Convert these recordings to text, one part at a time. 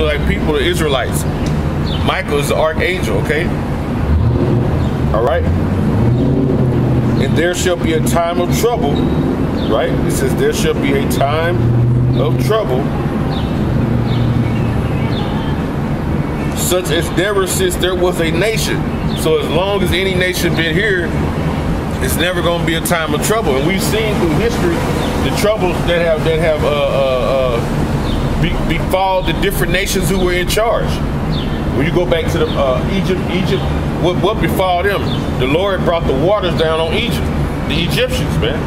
like people, the Israelites. Michael is the archangel, okay? All right? And there shall be a time of trouble, right? It says there shall be a time of trouble, such as never since there was a nation. So as long as any nation been here, it's never going to be a time of trouble. And we've seen through history the troubles that have befall the different nations who were in charge. When you go back to the Egypt, what befall them? The Lord brought the waters down on Egypt, the Egyptians, man.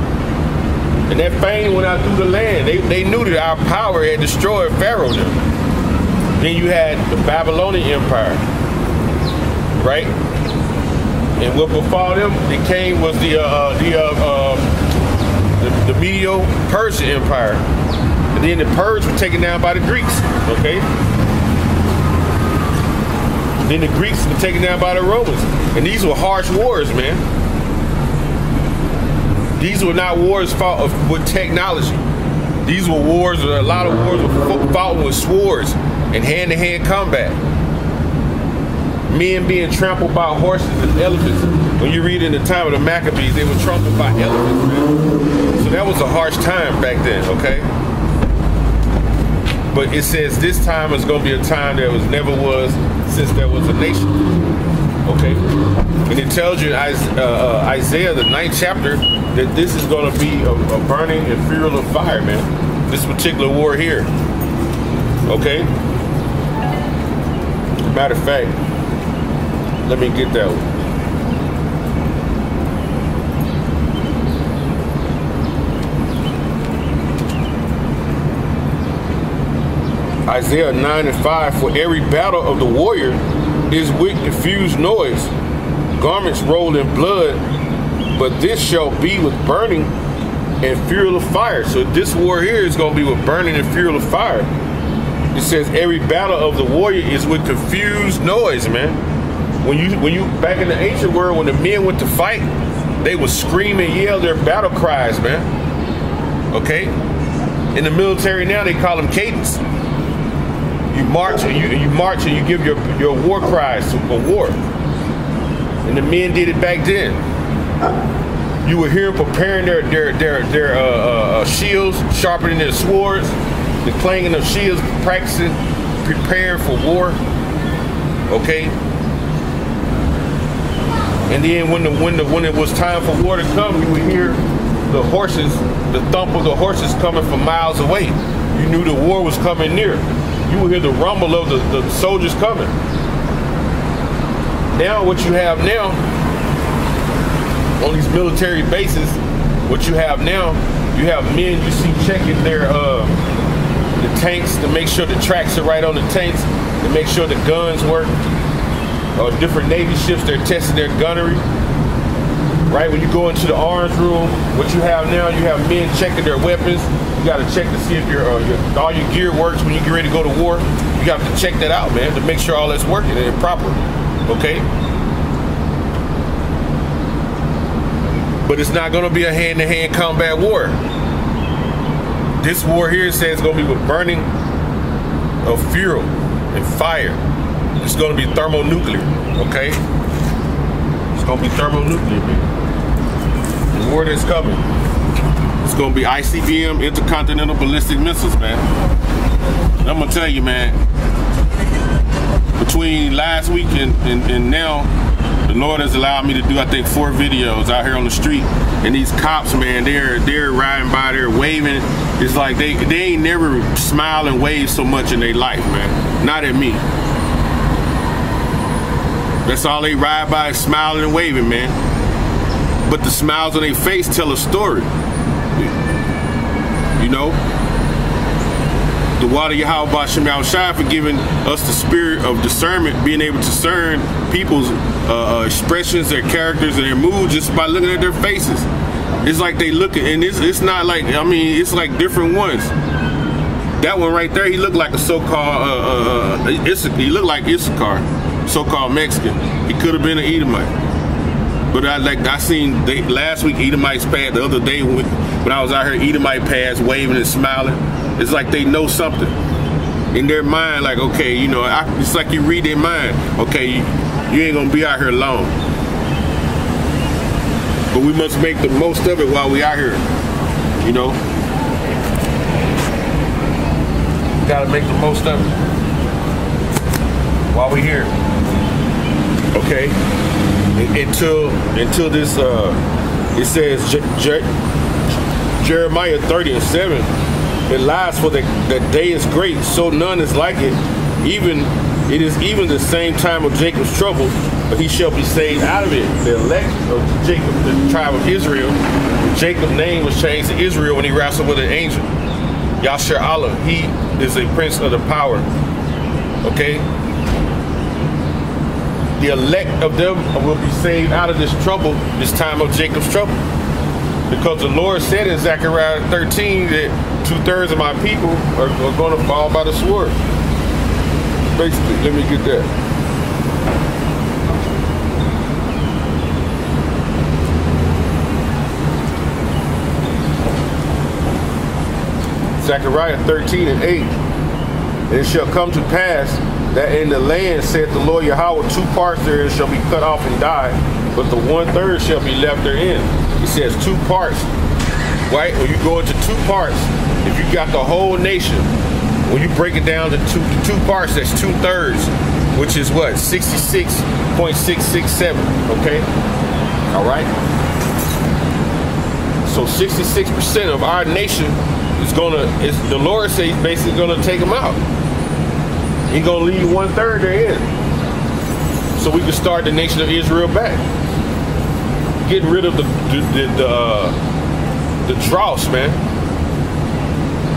And that fame went out through the land. They knew that our power had destroyed Pharaoh them. Then you had the Babylonian Empire, right? And what befall them, it came was the Medo-Persian Empire. And then the Persians were taken down by the Greeks, okay? Then the Greeks were taken down by the Romans. And these were harsh wars, man. These were not wars fought with technology. These were wars, a lot of wars were fought with swords and hand-to-hand combat. Men being trampled by horses and elephants. When you read in the time of the Maccabees, they were trampled by elephants, man. So that was a harsh time back then, okay? But it says this time is going to be a time that never was since there was a nation, okay? And it tells you in Isaiah, the 9th chapter, that this is going to be a burning and fuel of fire, man. This particular war here, okay? Matter of fact, let me get that one. Isaiah 9:5, for every battle of the warrior is with confused noise, garments rolled in blood, but this shall be with burning and fuel of fire. So this war here is going to be with burning and fuel of fire. It says every battle of the warrior is with confused noise, man. When you back in the ancient world, when the men went to fight, they would scream and yell their battle cries, man. Okay? In the military now, they call them cadence. You march and you give your war cries for war. And the men did it back then. You would hear them preparing their shields, sharpening their swords, the clanging of shields, practicing, preparing for war. Okay. And then when it was time for war to come, you would hear the horses, the thump of the horses coming from miles away. You knew the war was coming near. You would hear the rumble of the soldiers coming. Now what you have now on these military bases, what you have now, you have men you see checking their the tanks to make sure the tracks are right on the tanks, to make sure the guns work. Or different Navy ships, they're testing their gunnery. Right, when you go into the arms room, what you have now, you have men checking their weapons. You got to check to see if all your gear works when you get ready to go to war. You got to check that out, man, to make sure all that's working and proper. Okay? But it's not going to be a hand-to-hand combat war. This war here says it's going to be with burning of fuel and fire. It's going to be thermonuclear, okay? It's going to be thermonuclear, man. The war that's coming. It's going to be ICBM, intercontinental ballistic missiles, man. And I'm going to tell you, man, between last week and now, the Lord has allowed me to do, I think, 4 videos out here on the street. And these cops, man, they're riding by, they're waving. It's like they ain't never smiled and waved so much in their life, man. Not at me. That's all they ride by, is smiling and waving, man. But the smiles on their face tell a story. You know? The water Yahweh B'Shem Yahushua for giving us the spirit of discernment, being able to discern people's expressions, their characters, and their moods just by looking at their faces. It's like they look at, and it's not like, I mean, it's like different ones. That one right there, he looked like a so-called, he looked like Issachar, so-called Mexican. He could have been an Edomite. But I seen last week Edomites pass, the other day when I was out here, Edomite pass waving and smiling. It's like they know something. in their mind, like, okay, you know, it's like you read their mind. Okay, you ain't gonna be out here long, but we must make the most of it while we out here. You know, gotta make the most of it while we here. Okay, until this it says Jeremiah 30:7. It lies, for the day is great, so none is like it. It is even the same time of Jacob's trouble, but he shall be saved out of it. The elect of Jacob, the tribe of Israel, Jacob's name was changed to Israel when he wrestled with an angel. Yasher Allah, he is a prince of the power. Okay? The elect of them will be saved out of this trouble, this time of Jacob's trouble. Because the Lord said in Zechariah 13 that 2/3 of my people are going to fall by the sword. Basically, let me get that. Zechariah 13:8. And it shall come to pass that in the land, saith the Lord Yahweh, 2 parts therein shall be cut off and die, but the 1/3 shall be left therein. He says 2 parts, right? When you go into 2 parts, if you got the whole nation, when you break it down to two parts, that's 2/3, which is what? 66.667, okay? All right? So 66% of our nation is the Lord says he's basically gonna take them out. He's gonna leave 1/3 therein. So we can start the nation of Israel back. Getting rid of the dross, man.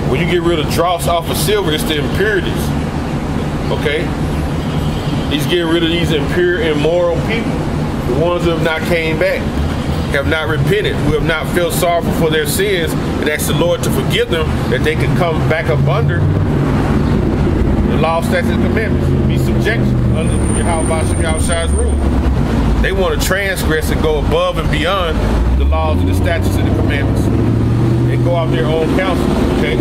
When you get rid of dross off of silver, it's the impurities. Okay? He's getting rid of these impure, immoral people. The ones who have not came back, have not repented, who have not felt sorrowful for their sins, and asked the Lord to forgive them, that they could come back up under the law, statutes, and commandments, be subject under Yahweh's rule. They want to transgress and go above and beyond the laws and the statutes and the commandments and go out their own counsel, okay?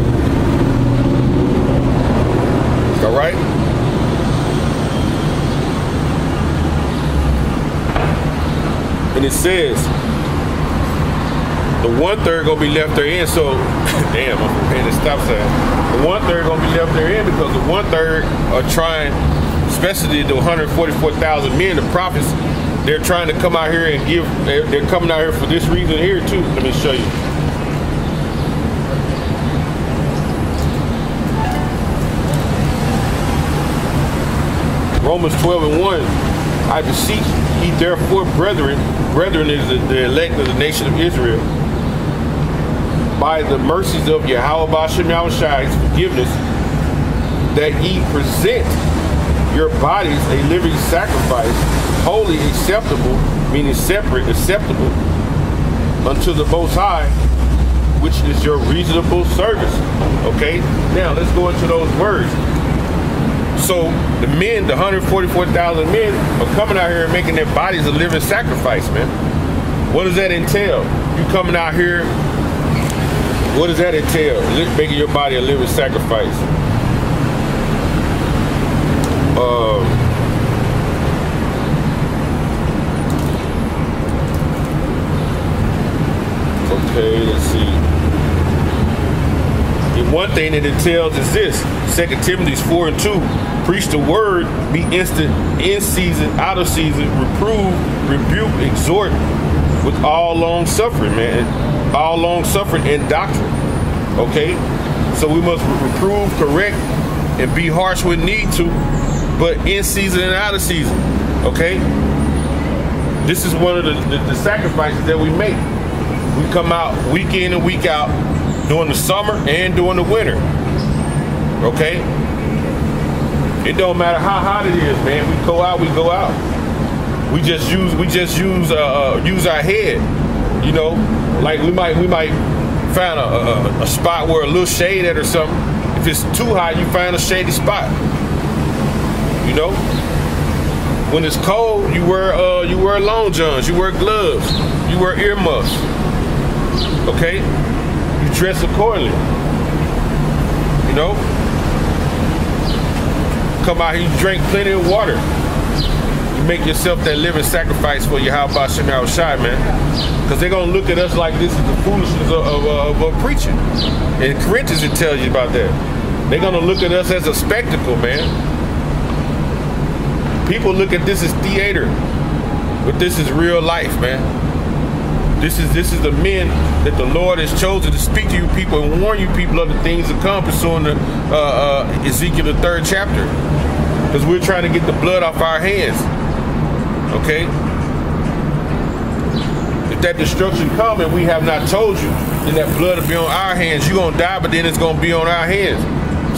All right? And it says, the 1/3 gonna be left therein, so, damn, I'm paying the stop sign. The 1/3 gonna be left therein because the 1/3 are trying, especially the 144,000 men, the prophets, they're trying to come out here and they're coming out here for this reason here too. Let me show you. Romans 12:1, I beseech ye therefore, brethren is the elect of the nation of Israel, by the mercies of Yahweh Ba'ashem Yahweh's forgiveness, that ye present your bodies a living sacrifice, holy, acceptable, meaning separate, acceptable, unto the Most High, which is your reasonable service. Okay? Now, let's go into those words. So, the men, the 144,000 men, are coming out here and making their bodies a living sacrifice, man. What does that entail? You coming out here, what does that entail? Making your body a living sacrifice. Okay, let's see. And one thing that it tells is this, 2 Timothy 4:2, preach the word, be instant, in season, out of season, reprove, rebuke, exhort with all long suffering, man. All long suffering and doctrine. Okay? So we must reprove, correct, and be harsh when need to, but in season and out of season. Okay? This is one of the sacrifices that we make. We come out week in and week out during the summer and during the winter. Okay? It don't matter how hot it is, man. We go out, we go out. We just use our head. You know, like we might find a spot where a little shade at or something. If it's too hot, you find a shady spot. You know? When it's cold, you wear long johns, you wear gloves, you wear earmuffs. Okay? You dress accordingly. You know? Come out here, you drink plenty of water. You make yourself that living sacrifice for Yahweh Shem Yahushai, man. Because they're going to look at us like this is the foolishness of preaching. In Corinthians, it tells you about that. They're going to look at us as a spectacle, man. People look at this as theater, but this is real life, man. This is the men that the Lord has chosen to speak to you people and warn you people of the things to come, pursuing the Ezekiel the 3rd chapter. Because we're trying to get the blood off our hands. Okay? If that destruction comes and we have not told you, then that blood will be on our hands. You're going to die, but then it's going to be on our hands.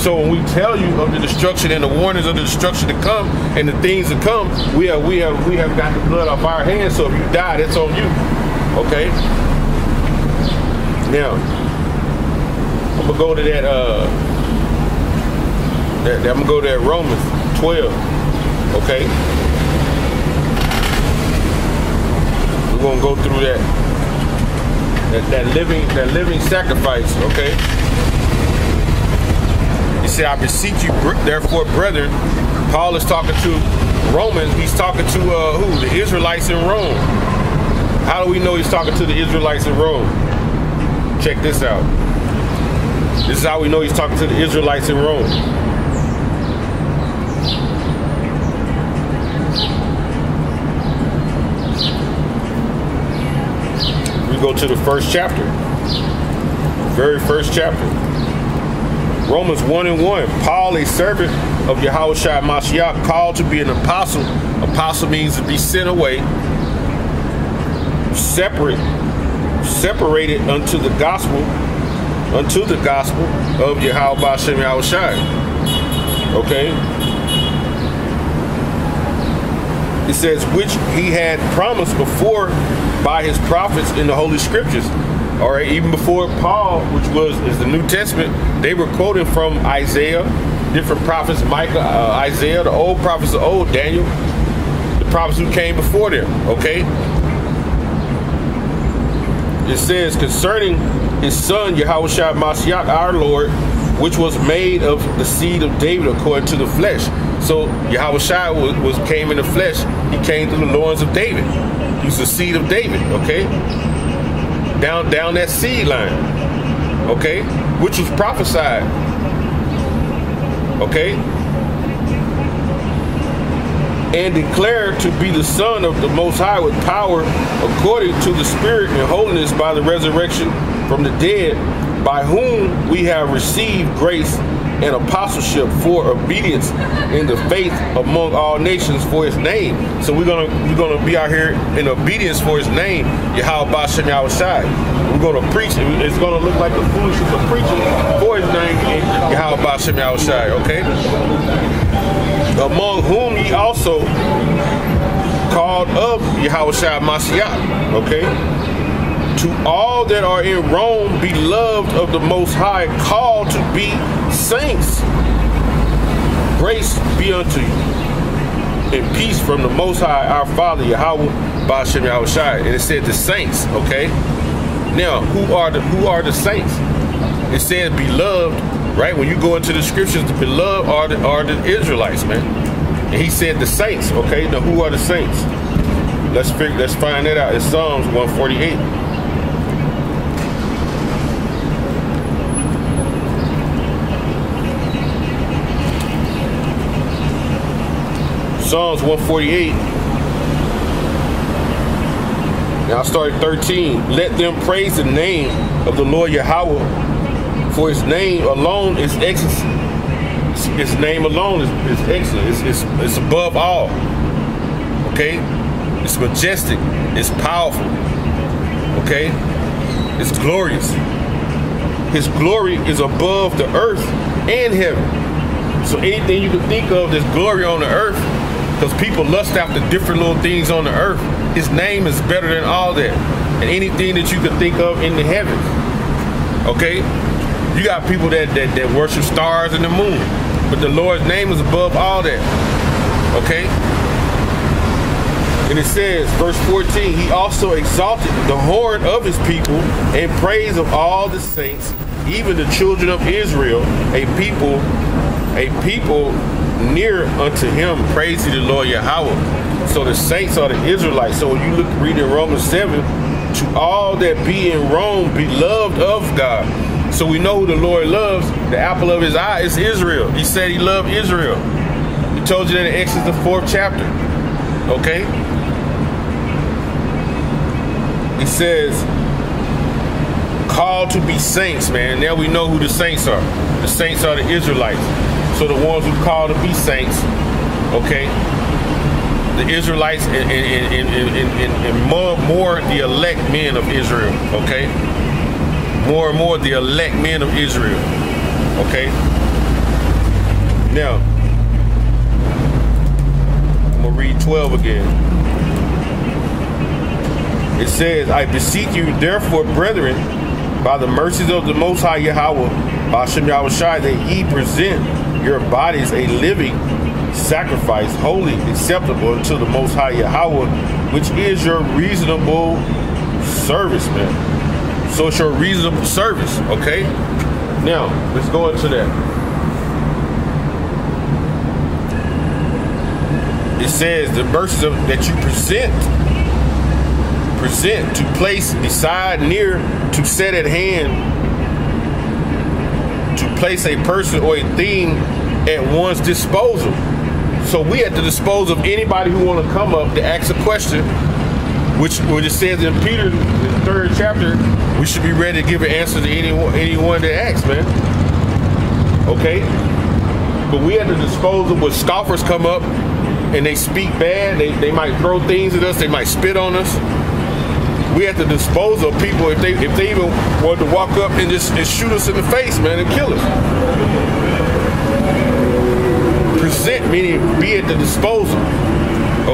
So when we tell you of the destruction and the warnings of the destruction to come and the things to come, we have got the blood off our hands. So if you die, that's on you. Okay? Now, I'm gonna go to that I'm gonna go to that Romans 12. Okay? We're gonna go through that living sacrifice, okay? He said, I beseech you, therefore, brethren. Paul is talking to Romans. He's talking to who? The Israelites in Rome. How do we know he's talking to the Israelites in Rome? Check this out. This is how we know he's talking to the Israelites in Rome. We go to the first chapter. Very first chapter. Romans 1:1. Paul, a servant of Yahushua Mashiach, called to be an apostle. Apostle means to be sent away. Separated unto the gospel of Yahweh Shem Yahushai. Okay? It says, which he had promised before by his prophets in the Holy Scriptures. All right, even before Paul, which is the New Testament, they were quoting from Isaiah, different prophets, Micah, Isaiah, the old prophets of old, Daniel, the prophets who came before them. Okay? It says, concerning his son, Yahushua Mashiach, our Lord, which was made of the seed of David according to the flesh. So Yahushua came in the flesh. He came through the loins of David. He's the seed of David, okay? Down that seed line, okay? Which was prophesied, okay? And declared to be the Son of the Most High with power according to the Spirit and holiness by the resurrection from the dead, by whom we have received grace and apostleship for obedience in the faith among all nations for his name. So we're gonna be out here in obedience for his name, Yahweh Shem Yahushai. We're gonna preach. It's gonna look like the foolishness of preaching for his name, Yahweh Shem Yahushai. Okay. Among whom ye also called of Yahushua Mashiach. Okay. To all that are in Rome, beloved of the Most High, called to be saints, grace be unto you, and peace from the Most High, our Father, Yahweh, Ba'ashem Yahushai. And it said the saints, okay? Now, who are the saints? It says beloved, right? When you go into the scriptures, the beloved are the Israelites, man. And he said the saints, okay? Now, who are the saints? Let's find that out. It's Psalms 148. Psalms 148. Now I started 13. Let them praise the name of the Lord Yahweh, for his name alone is excellent. His name alone is excellent. It's above all. Okay? It's majestic. It's powerful. Okay? It's glorious. His glory is above the earth and heaven. So anything you can think of that's glory on the earth, because people lust after different little things on the earth, his name is better than all that. And anything that you can think of in the heavens. Okay? You got people that worship stars and the moon, but the Lord's name is above all that. Okay? And it says, verse 14, he also exalted the horn of his people in praise of all the saints, even the children of Israel, a people near unto him. Praise ye the Lord Yahweh. So the saints are the Israelites. So you look, read in Romans 7, to all that be in Rome, beloved of God. So we know who the Lord loves. The apple of his eye is Israel. He said he loved Israel. He told you that in Exodus, the 4th chapter. Okay? He says, called to be saints, man. Now we know who the saints are. The saints are the Israelites. So the ones who call to be saints, okay? The Israelites and more the elect men of Israel, okay? More and more the elect men of Israel, okay? Now, I'm gonna read 12 again. It says, I beseech you, therefore, brethren, by the mercies of the Most High Yahweh, Hashem Yahushai, that ye present your bodies a living sacrifice, holy, acceptable unto the Most High Yahweh, which is your reasonable service, man. So it's your reasonable service, okay? Now, let's go into that. It says the verses of, that you present, to place beside, near, to set at hand, to place a person or a thing at one's disposal. So we at the disposal of anybody who want to come up to ask a question, which it says in Peter, in the 3rd chapter, we should be ready to give an answer to anyone that asks, man. Okay? But we at the disposal when scoffers come up and they speak bad, they might throw things at us, they might spit on us. We at the disposal of people if they even want to walk up and just shoot us in the face, man, and kill us. Present meaning be at the disposal.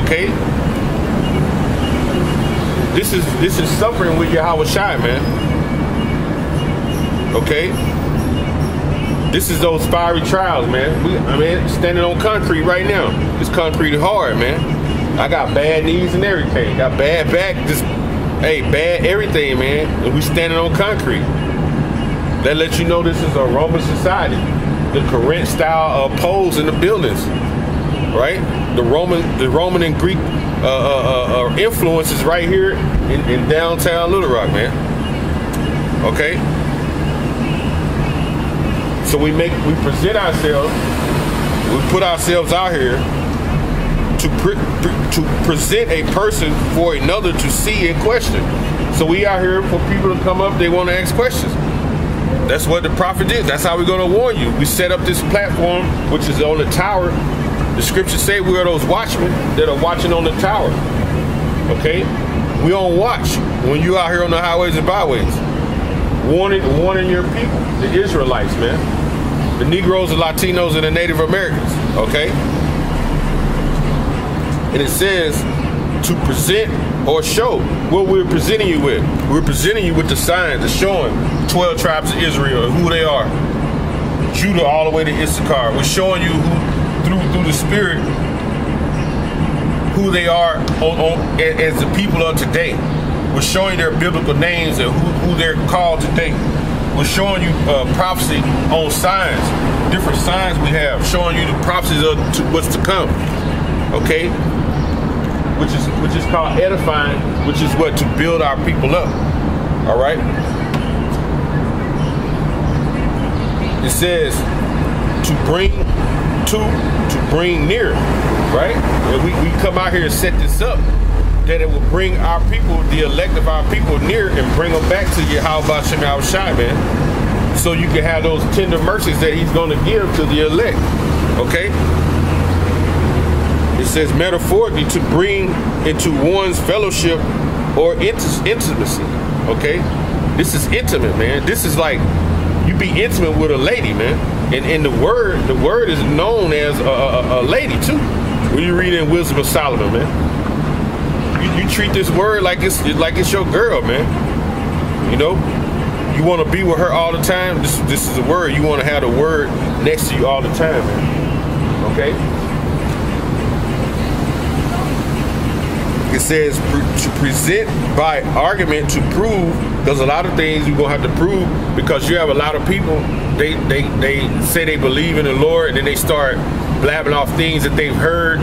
Okay? This is suffering with Yahweh Shai, man. Okay? This is those fiery trials, man. Standing on concrete right now. This concrete is hard, man. I got bad knees and everything. Got bad back, bad everything, man. And we standing on concrete. That lets you know this is a Roman society. The Corinth style of poles in the buildings, right? The Roman and Greek influences right here in downtown Little Rock, man. Okay. So we present ourselves, we put ourselves out here to present a person for another to see and question. So we out here for people to come up, they want to ask questions. That's what the prophet did. That's how we're going to warn you. We set up this platform, which is on the tower. The scriptures say we are those watchmen that are watching on the tower. Okay? We on watch when you out here on the highways and byways. Warning your people, the Israelites, man. The Negroes, the Latinos, and the Native Americans. Okay? And it says to present or show what we're presenting you with. We're presenting you with the signs, the showing 12 tribes of Israel and who they are. Judah all the way to Issachar. We're showing you through the Spirit who they are as the people of today. We're showing their biblical names and who they're called today. We're showing you prophecy on signs, different signs we have, showing you the prophecies of what's to come. Okay? Which is called edifying, which is what? To build our people up. All right? It says to bring near, right? And we come out here and set this up that it will bring our people, the elect of our people, near and bring them back to Yahweh Shem Yahushai, man. So you can have those tender mercies that he's going to give to the elect. Okay? It says metaphorically to bring into one's fellowship or intimacy. Okay? This is intimate, man. This is like you be intimate with a lady, man. And the word is known as a lady too. When you read in Wisdom of Solomon, man. You treat this word like it's your girl, man. You know? You want to be with her all the time. This is a word. You want to have the word next to you all the time, man. Okay? It says to present by argument to prove, because a lot of things you're going to have to prove, because you have a lot of people, they say they believe in the Lord, and then they start blabbing off things that they've heard